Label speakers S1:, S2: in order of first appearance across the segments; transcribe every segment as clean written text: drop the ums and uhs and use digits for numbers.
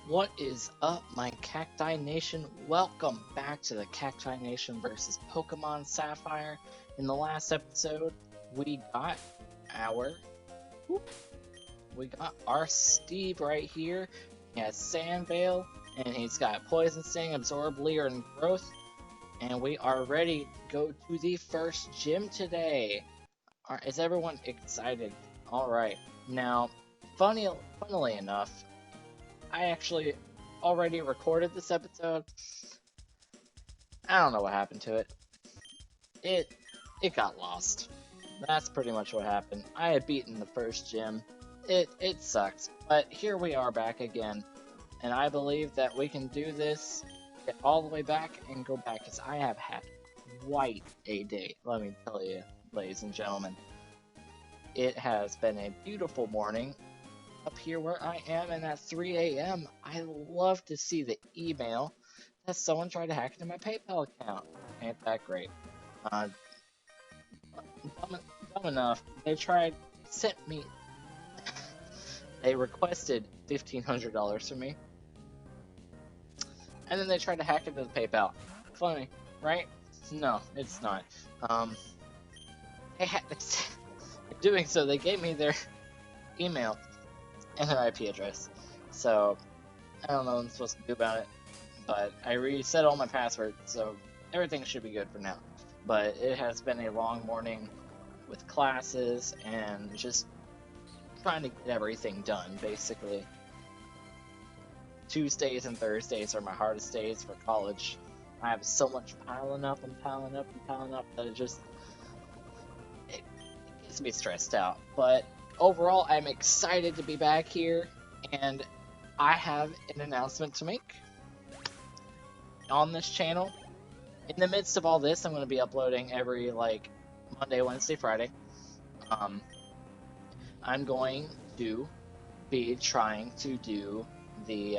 S1: What is up, my Cacti Nation? Welcome back to the Cacti Nation versus Pokemon Sapphire. In the last episode, we got our Steve right here. He has Sand Veil, and he's got Poison Sting, Absorb, Leer, and Growth. And we are ready to go to the first gym today. Is everyone excited? Alright, now, funnily enough, I actually already recorded this episode. I don't know what happened to it. It got lost. That's pretty much what happened. I had beaten the first gym. It sucks, but here we are back again, and I believe that we can do this, get all the way back, and go back, because I have had quite a day, let me tell you, ladies and gentlemen. It has been a beautiful morning up here where I am, and at 3 a.m. I love to see the email that someone tried to hack into my PayPal account. Ain't that great? Dumb enough, they requested $1,500 from me, and then they tried to hack into the PayPal. Funny, right? No, it's not. Doing so, they gave me their email and their IP address. So, I don't know what I'm supposed to do about it, but I reset all my passwords, so everything should be good for now. But it has been a long morning with classes and just trying to get everything done, basically. Tuesdays and Thursdays are my hardest days for college. I have so much piling up that it gets me stressed out. But overall, I'm excited to be back here, and I have an announcement to make on this channel. In the midst of all this, I'm going to be uploading every, Monday, Wednesday, Friday. I'm going to be trying to do the,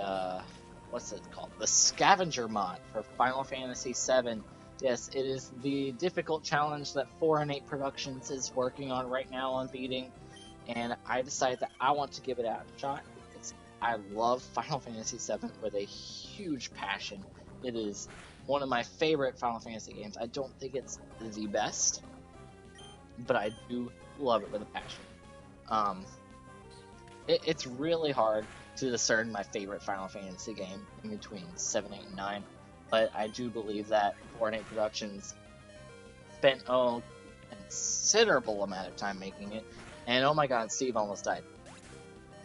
S1: what's it called? The Scavenger mod for Final Fantasy VII. Yes, it is the difficult challenge that 4 and 8 Productions is working on right now on beating. And I decided that I want to give it a shot because I love Final Fantasy VII with a huge passion. It is one of my favorite Final Fantasy games. I don't think it's the best, but I do love it with a passion. It's really hard to discern my favorite Final Fantasy game in between 7, 8, and 9, but I do believe that 4 and 8 Productions spent a considerable amount of time making it. And oh my god, Steve almost died.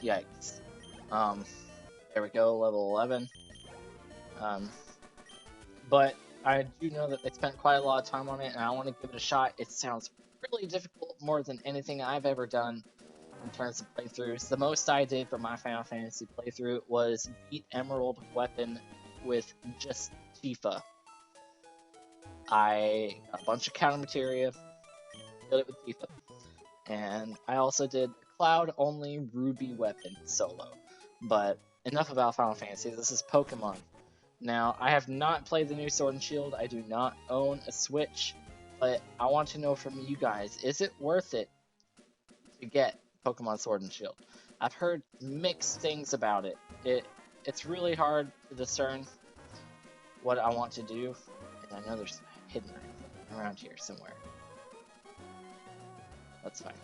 S1: Yikes. There we go, level 11. But I do know that they spent quite a lot of time on it, and I want to give it a shot. It sounds really difficult, more than anything I've ever done in terms of playthroughs. The most I did for my Final Fantasy playthrough was beat Emerald Weapon with just Tifa. I got a bunch of counter materia, did it with Tifa. And I also did Cloud-only Ruby Weapon solo. But enough about Final Fantasy, this is Pokemon. Now, I have not played the new Sword and Shield, I do not own a Switch, but I want to know from you guys, is it worth it to get Pokemon Sword and Shield? I've heard mixed things about it. It's really hard to discern what I want to do, and I know there's a hidden item around here somewhere. Let's find it.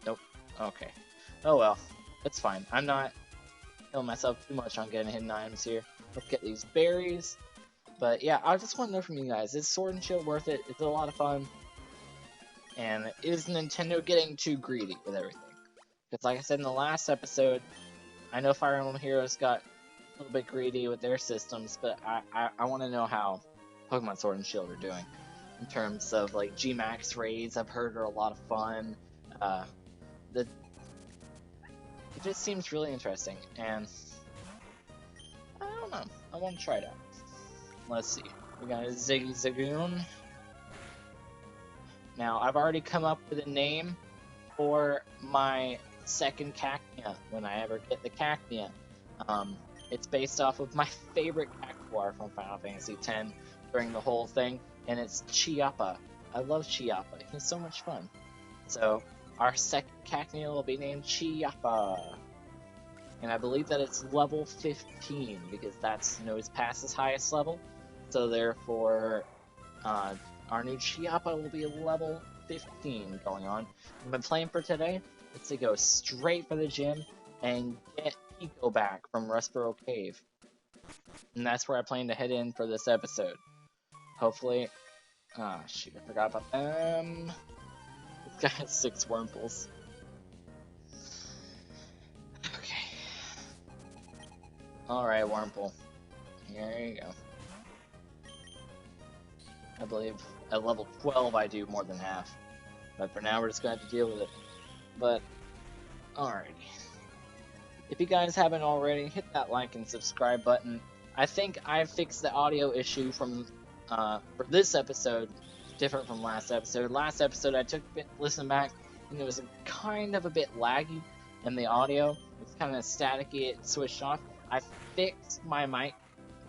S1: Nope. Okay. Oh well. It's fine. I'm not killing myself too much on getting hidden items here. Let's get these berries. But yeah, I just want to know from you guys, is Sword and Shield worth it? Is it a lot of fun? And is Nintendo getting too greedy with everything? Because like I said in the last episode, I know Fire Emblem Heroes got a little bit greedy with their systems, but I want to know how Pokemon Sword and Shield are doing in terms of like G-Max raids. I've heard are a lot of fun. It just seems really interesting, and I don't know. I want to try it out. Let's see. We got a Zigzagoon. Now I've already come up with a name for my second Cacnea when I ever get the Cacnea. It's based off of my favorite Cactuar from Final Fantasy X during the whole thing, and it's Chiappa. I love Chiappa. He's so much fun. So our second Cacnea will be named Chiappa. And I believe that it's level 15 because that's Nose Pass's highest level. So therefore, our new Chiappa will be level 15 going on. My plan for today is to go straight for the gym and get Treeko back from Rustboro Cave. And that's where I plan to head in for this episode. Hopefully... Ah, shoot, I forgot about them. This guy has 6 Wurmples. Okay. Alright, Wurmple. Here you go. I believe at level 12 I do more than half. But for now we're just gonna have to deal with it. But, alrighty. If you guys haven't already, hit that like and subscribe button. I think I fixed the audio issue from for this episode, different from last episode. Last episode I took a bit listen back and it was kind of a bit laggy in the audio. It was kind of staticky, it switched off. I fixed my mic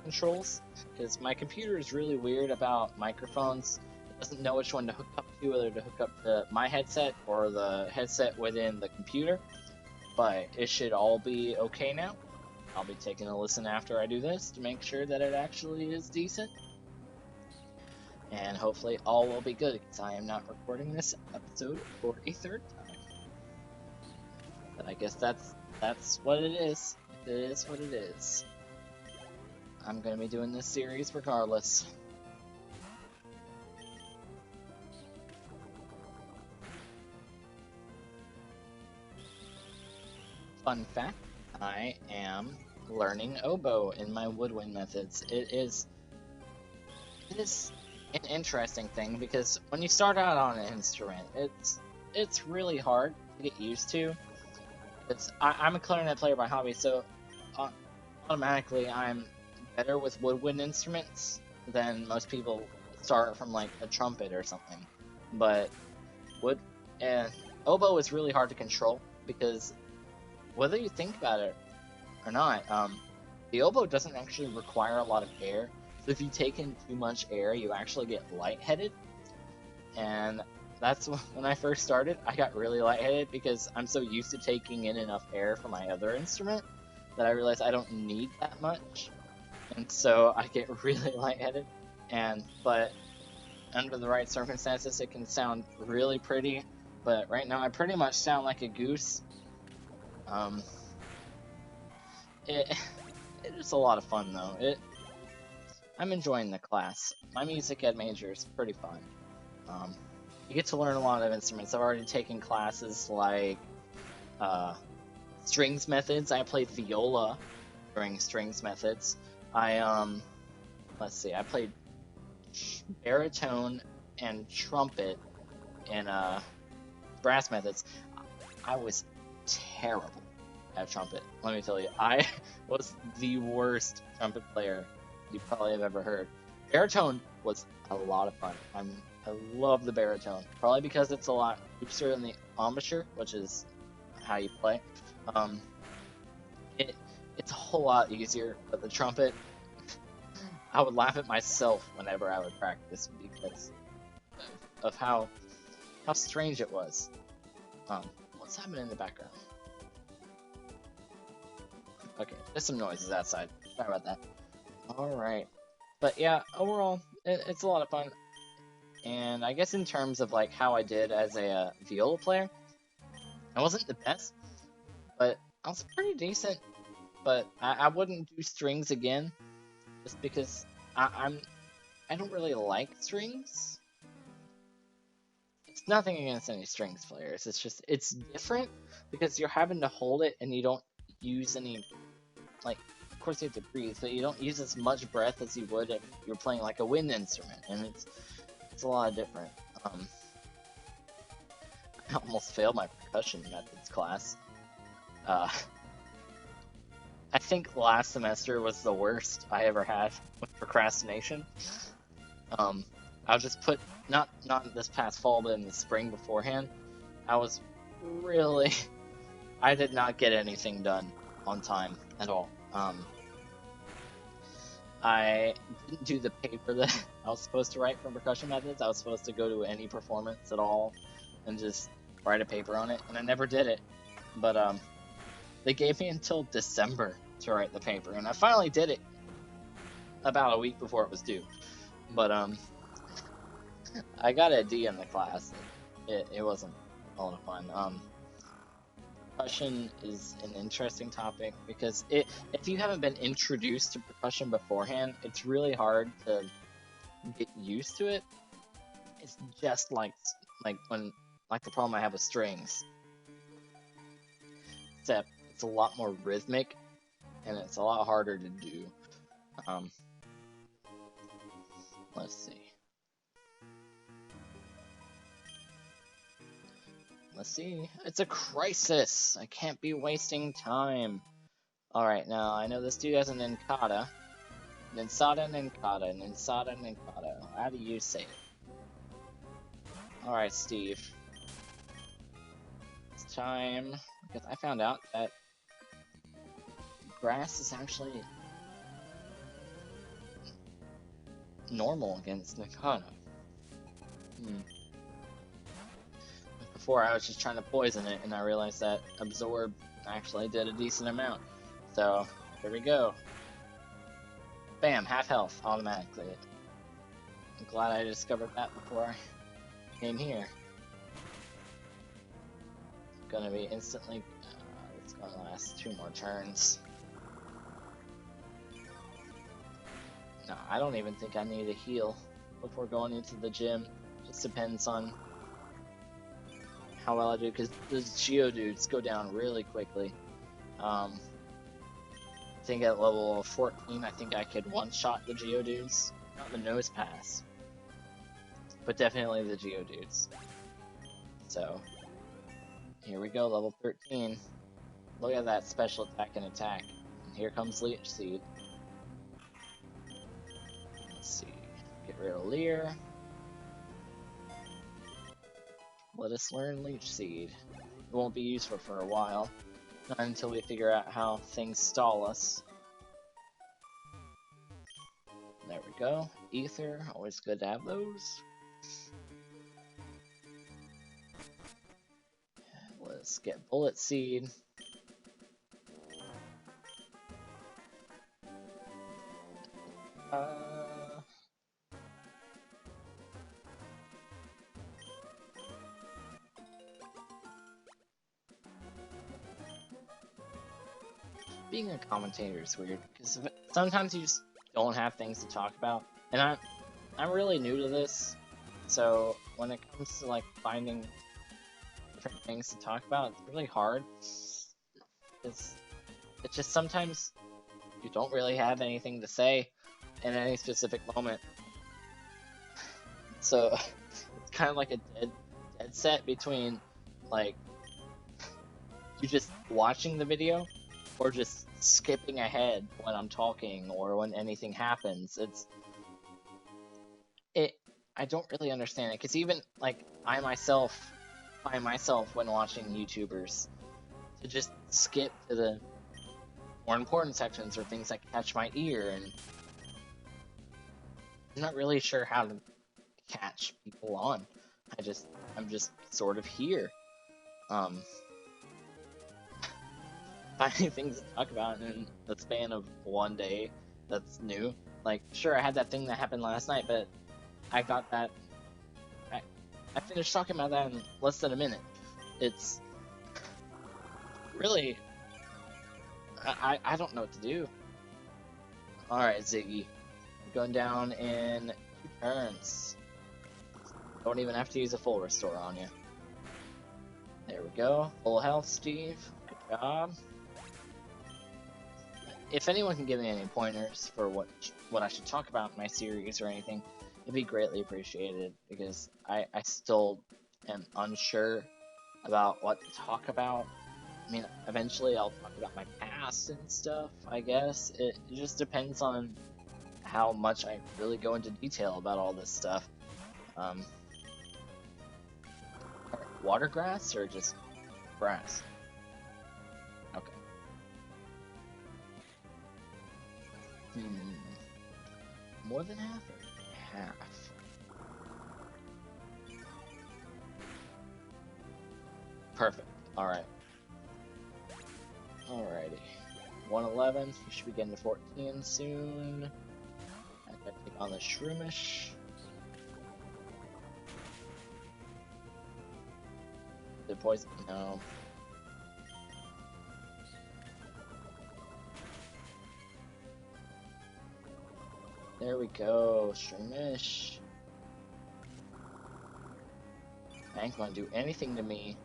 S1: controls because my computer is really weird about microphones. It doesn't know which one to hook up to, whether to hook up to my headset or the headset within the computer. But it should all be okay now. I'll be taking a listen after I do this to make sure that it actually is decent. And hopefully all will be good because I am not recording this episode for a 3rd time. But I guess that's what it is. It is what it is. I'm gonna be doing this series regardless. Fun fact, I am learning oboe in my woodwind methods. It is an interesting thing because when you start out on an instrument, it's really hard to get used to. I'm a clarinet player by hobby, so automatically I'm better with woodwind instruments than most people start from like a trumpet or something. But oboe is really hard to control because whether you think about it or not, the oboe doesn't actually require a lot of air. So if you take in too much air, you actually get lightheaded. And that's when I first started, I got really lightheaded because I'm so used to taking in enough air from my other instrument that I realized I don't need that much. And so I get really lightheaded. But under the right circumstances, it can sound really pretty. But right now, I pretty much sound like a goose. It is a lot of fun though. I'm enjoying the class. My music ed major is pretty fun. You get to learn a lot of instruments. I've already taken classes like strings methods. I played viola during strings methods. Let's see, I played baritone and trumpet in brass methods. I was terrible at trumpet. Let me tell you, I was the worst trumpet player you probably have ever heard. Baritone was a lot of fun. I love the baritone, probably because it's a lot looser than the embouchure, which is how you play. It's a whole lot easier, but the trumpet, I would laugh at myself whenever I would practice because of how strange it was. What's happening in the background? Okay, there's some noises outside. Sorry about that. Alright. But yeah, overall, it's a lot of fun. And I guess in terms of like how I did as a viola player, I wasn't the best, but I was pretty decent. But I wouldn't do strings again, just because I don't really like strings. It's nothing against any strings players. It's just it's different because you're having to hold it and you don't use any, like, of course you have to breathe, but you don't use as much breath as you would if you're playing like a wind instrument, and it's a lot different. I almost failed my percussion methods class. I think last semester was the worst I ever had with procrastination. I'll just put, not this past fall, but in the spring beforehand, I was really, I did not get anything done on time at all. I didn't do the paper that I was supposed to write for percussion methods. I was supposed to go to any performance at all and just write a paper on it, and I never did it. But they gave me until December to write the paper, and I finally did it about a week before it was due. But I got a D in the class. It wasn't a lot of fun. Percussion is an interesting topic because if you haven't been introduced to percussion beforehand, it's really hard to get used to it. It's just like the problem I have with strings, except it's a lot more rhythmic and it's a lot harder to do. Let's see. Let's see. It's a crisis. I can't be wasting time. Alright, now I know this dude has an Ninkata. Ninsada Ninkata. Ninsada Ninkata. How do you say it? Alright, Steve. It's time. Because I found out that grass is actually normal against Ninkata. Before I was just trying to poison it, and I realized that absorb actually did a decent amount. So here we go. Bam, half health automatically. I'm glad I discovered that before I came here. Gonna be instantly. It's gonna last 2 more turns. No, I don't even think I need a heal before going into the gym. Just depends on how well I do, because the Geodudes go down really quickly. I think at level 14, I think I could one-shot the Geodudes. Not the Nose Pass, but definitely the Geodudes. So, here we go, level 13. Look at that special attack and attack. And here comes Leech Seed. Let's see, get rid of Leer. Let us learn Leech Seed. It won't be useful for a while, not until we figure out how things stall us. There we go. Ether, always good to have those. Let's get Bullet Seed. Being a commentator is weird, because sometimes you just don't have things to talk about, and I'm really new to this, so when it comes to like finding different things to talk about, it's really hard. It's just sometimes you don't really have anything to say in any specific moment, so it's kind of like a dead set between like you just watching the video or just skipping ahead when I'm talking or when anything happens. I don't really understand it, because even like I myself find myself when watching YouTubers to just skip to the more important sections or things that catch my ear, and I'm not really sure how to catch people on. I'm just sort of here. Finding things to talk about in the span of one day that's new. Like, sure, I had that thing that happened last night, but I got that. I finished talking about that in less than a minute. It's really. I don't know what to do. Alright, Ziggy. Going down in 2 turns. Don't even have to use a full restore on you. There we go. Full health, Steve. Good job. If anyone can give me any pointers for what I should talk about in my series or anything, it'd be greatly appreciated, because I still am unsure about what to talk about. I mean, eventually I'll talk about my past and stuff, I guess. It just depends on how much I really go into detail about all this stuff. Water grass or just grass? Okay. More than half or half? Perfect. Alright. Alrighty. 111. We should be getting to 14 soon. I gotta take on the Shroomish. Did poison? No. There we go, Shroomish. I ain't gonna do anything to me.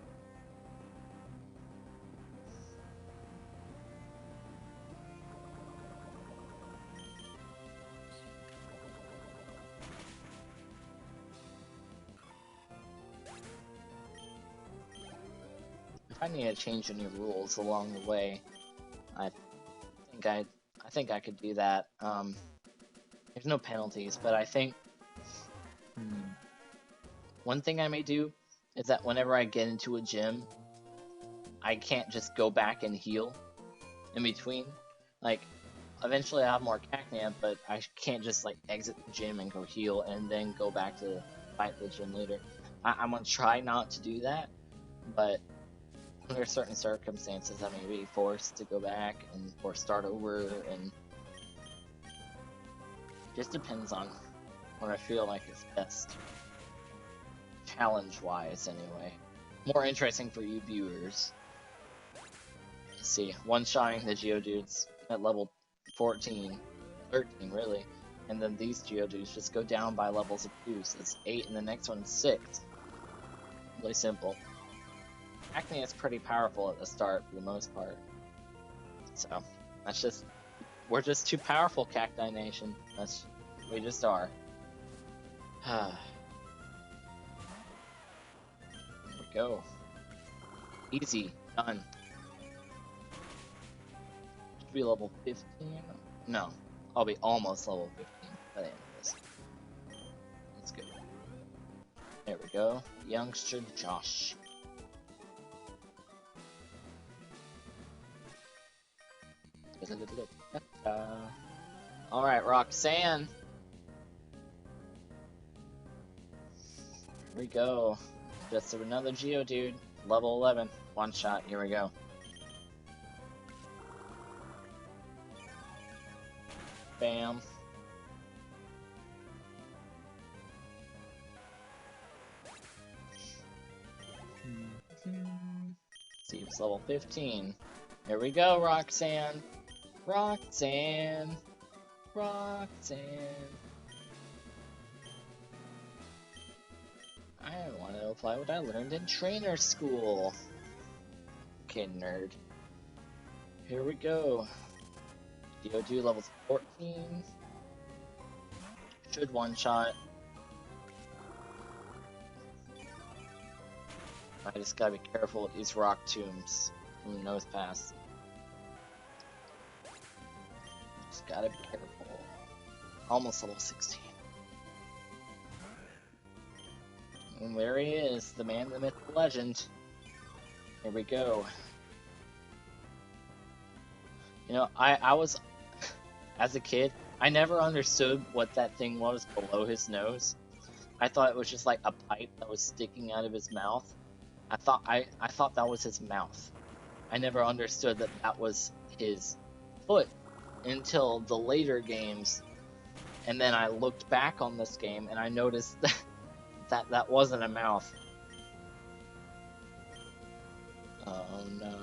S1: If I need to change any rules along the way, I think I could do that. There's no penalties, but I think one thing I may do is that whenever I get into a gym, I can't just go back and heal in between. Like, eventually I'll have more Cacnea, but I can't just like exit the gym and go heal and then go back to fight the gym leader. I'm gonna try not to do that, but under certain circumstances I may be forced to go back and or start over, and just depends on what I feel like is best. Challenge-wise, anyway. More interesting for you viewers. Let's see, one-shotting the Geodudes at level 14, 13 really, and then these Geodudes just go down by levels of 2, so it's 8 and the next one's 6. Really simple. Cacnea is pretty powerful at the start for the most part. So, that's just, we're just too powerful, Cacti Nation. We just are. There we go. Easy. Done. Should be level 15? No. I'll be almost level 15 by the end of this. Let's go. There we go. Youngster Josh. Alright, Roxanne. Here we go. Just another Geodude. Level 11. One shot. Here we go. Bam. See, it's level 15. Here we go, Roxanne. Roxanne. Roxanne. I want to apply what I learned in trainer school. Okay, nerd. Here we go. Geodude level 14. Should one-shot. I just gotta be careful with these rock tombs from the nose pass. Just gotta be careful. Almost level 16. And there he is, the man, the myth, the legend. Here we go. You know, I was, as a kid, I never understood what that thing was below his nose. I thought it was just like a pipe that was sticking out of his mouth. I thought that was his mouth. I never understood that that was his foot until the later games. And then I looked back on this game and I noticed that wasn't a mouth. Oh no.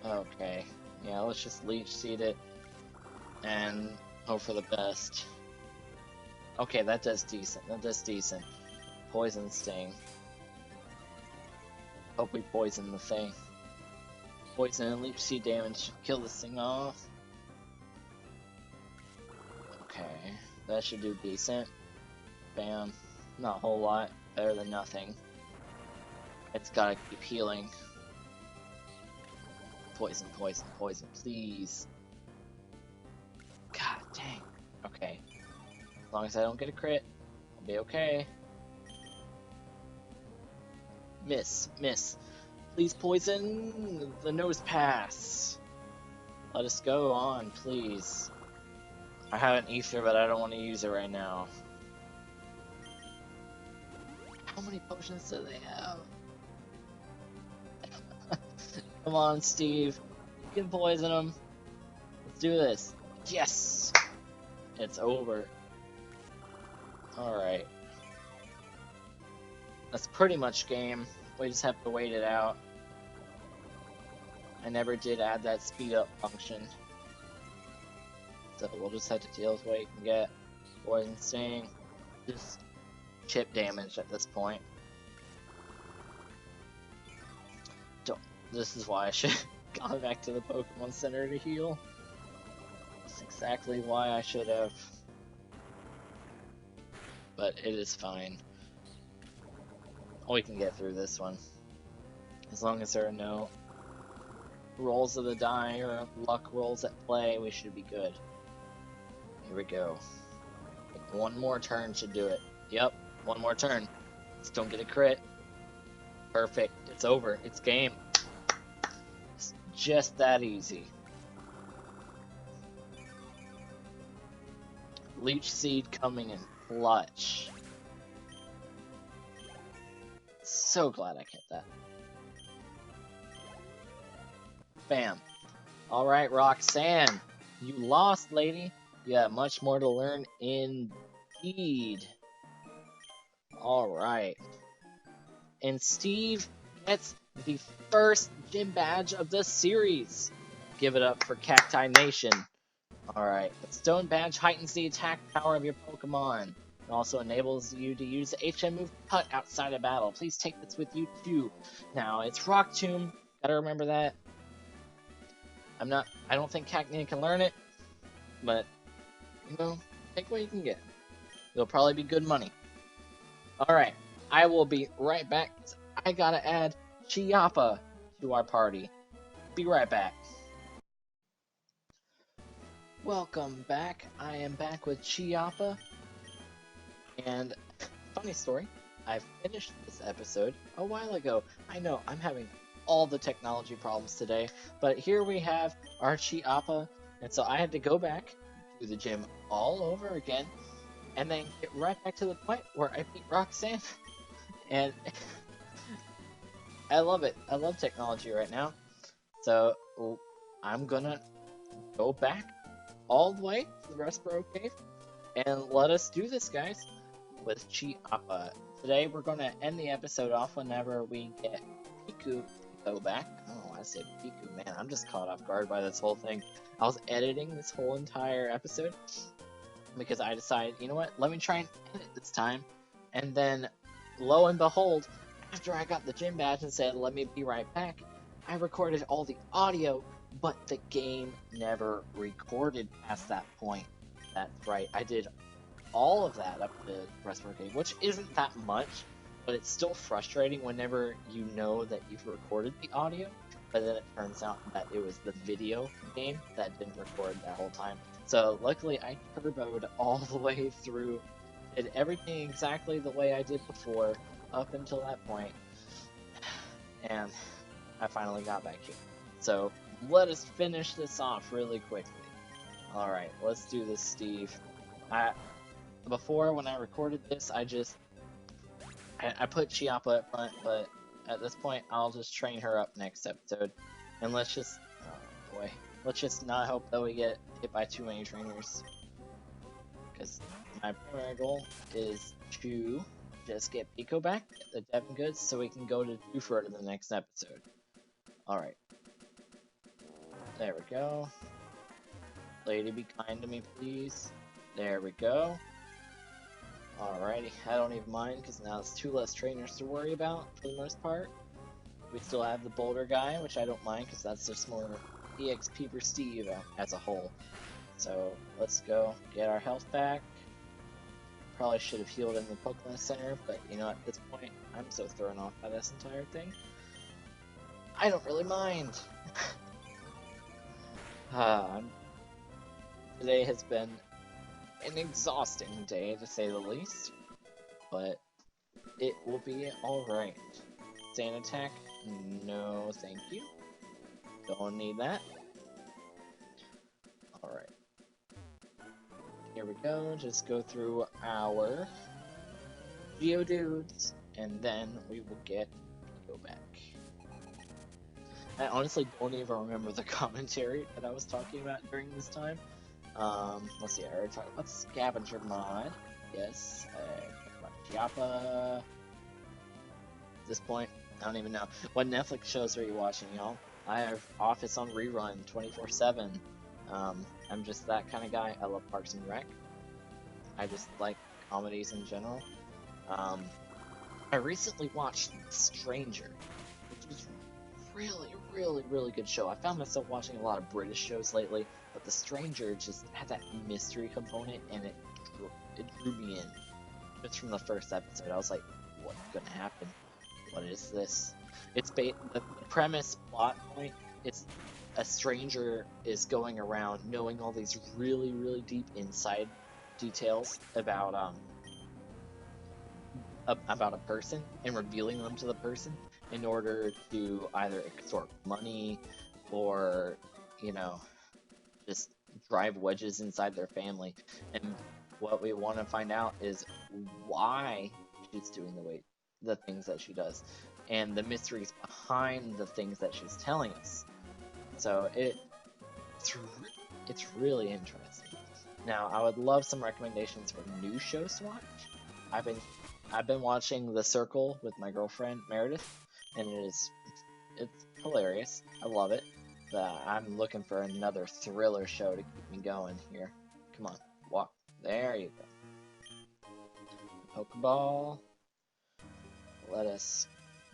S1: Okay, yeah, let's just leech seed it and hope for the best. Okay, that does decent. That does decent. Poison sting. Hope we poison the thing. Poison and leech seed damage should kill this thing off. Okay, that should do decent. Bam. Not a whole lot. Better than nothing. It's gotta keep healing. Poison, poison, poison, please. God dang. Okay. As long as I don't get a crit, I'll be okay. Miss, miss. Please poison the nose pass. Let us go on, please. I have an ether, but I don't want to use it right now. How many potions do they have? Come on, Steve. You can poison them. Let's do this. Yes! It's over. Alright. That's pretty much game. We just have to wait it out. I never did add that speed up function. So we'll just have to deal with what you can get. Poison Sting. Just chip damage at this point. This is why I should have gone back to the Pokemon Center to heal. That's exactly why I should have. But it is fine. We can get through this one. As long as there are no rolls of the die or luck rolls at play, we should be good. Here we go. One more turn should do it. Yep, one more turn. Just don't get a crit. Perfect. It's over. It's game. It's just that easy. Leech Seed coming in clutch. So glad I kept that. Bam. Alright, Roxanne. You lost, lady. You have much more to learn indeed. Alright. And Steve gets the first gym badge of the series. Give it up for Cacti Nation. Alright. The stone badge heightens the attack power of your Pokemon. It also enables you to use the HM move Cut outside of battle. Please take this with you too. Now, it's Rock Tomb. Gotta remember that. I don't think Cacnea can learn it, but, you know, take what you can get. It'll probably be good money. Alright, I will be right back. I gotta add Chiappa to our party. Be right back. Welcome back. I am back with Chiappa. And, funny story, I finished this episode a while ago. I know, I'm having all the technology problems today, but here we have our Chiappa, and so I had to go back, do the gym all over again, and then get right back to the point where I beat Roxanne. And I love it. I love technology right now. So I'm gonna go back all the way to the Rustboro Cave and let us do this, guys, with Chiappa. Today we're gonna end the episode off whenever we get Piku back. Oh, I said Piku, man. I'm just caught off guard by this whole thing. I was editing this whole entire episode because I decided, you know what, let me try and end it this time. And then, lo and behold, after I got the gym badge and said, let me be right back, I recorded all the audio, but the game never recorded past that point. That's right, I did all of that up to Rustboro Cave, which isn't that much, but it's still frustrating whenever you know that you've recorded the audio, but then it turns out that it was the video game that didn't record that whole time. So luckily I turboed all the way through, did everything exactly the way I did before, up until that point, and I finally got back here. So let us finish this off really quickly. Alright, let's do this, Steve. Before, when I recorded this, I put Chiappa up front, but at this point, I'll just train her up next episode. And let's just, oh boy, let's just not hope that we get hit by too many trainers. Because my primary goal is to just get Pico back, get the Devon goods, so we can go to Dewford in the next episode. Alright. There we go. Lady, be kind to me, please. There we go. Alrighty, I don't even mind, because now it's 2 less trainers to worry about, for the most part. We still have the Boulder guy, which I don't mind, because that's just more EXP for Steve as a whole. So, let's go get our health back. Probably should have healed in the Pokemon Center, but, you know, at this point, I'm so thrown off by this entire thing. I don't really mind! Today has been an exhausting day, to say the least, but it will be alright. Sand attack. No, thank you. Don't need that. Alright. Here we go. Just go through our Geodudes, and then we will go back. I honestly don't even remember the commentary that I was talking about during this time. Let's see, I already talked about Scavenger mod. Yes, talked about Chiappa. At this point, I don't even know. What Netflix shows are you watching, y'all? I have Office on rerun 24/7. I'm just that kind of guy. I love Parks and Rec. I just like comedies in general. I recently watched Stranger, which is really good show. I found myself watching a lot of British shows lately, but The Stranger just had that mystery component, and it drew me in. Just from the first episode, I was like, what's gonna happen? What is this? It's the premise plot point. It's a stranger is going around knowing all these really deep inside details about a person and revealing them to the person in order to either extort money or, you know, just drive wedges inside their family. And what we want to find out is why she's doing the things that she does, and the mysteries behind the things that she's telling us. So it's really interesting. Now, I would love some recommendations for new shows to watch. I've been watching The Circle with my girlfriend Meredith, and it's hilarious. I love it. But I'm looking for another thriller show to keep me going here. Come on, walk. There you go. Pokeball. Let us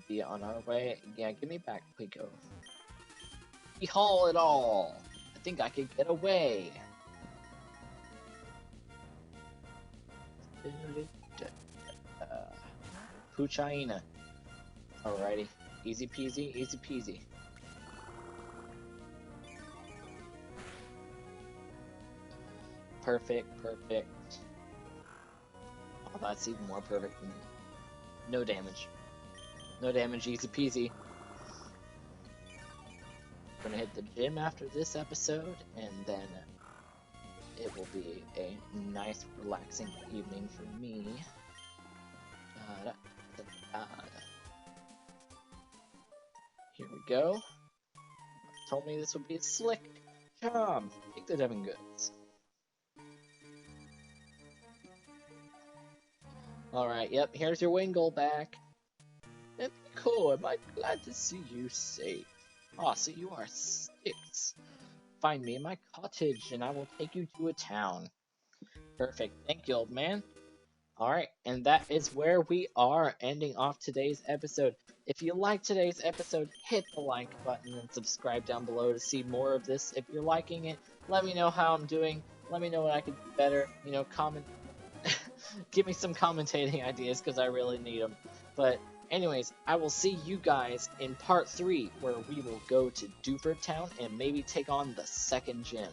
S1: be on our way. Yeah, give me back, Treeko. We haul it all. I think I could get away. Puchaina. Alrighty. Easy peasy, easy peasy. Perfect. Oh, that's even more perfect than no damage. No damage, easy peasy. We're gonna hit the gym after this episode, and then it will be a nice, relaxing evening for me. Here we go. Told me this would be a slick job. Take the Devon goods. Alright, yep, here's your Wingull back. Cool, am I glad to see you safe. Aw, so you are Sticks. Find me in my cottage, and I will take you to a town. Perfect, thank you, old man. Alright, and that is where we are ending off today's episode. If you like today's episode, hit the like button and subscribe down below to see more of this. If you're liking it, let me know how I'm doing. Let me know what I could do better. You know, comment. Give me some commentating ideas, because I really need them. But anyways, I will see you guys in part 3, where we will go to Dewford Town and maybe take on the second gym.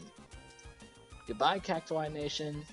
S1: Goodbye, Cacti Nation.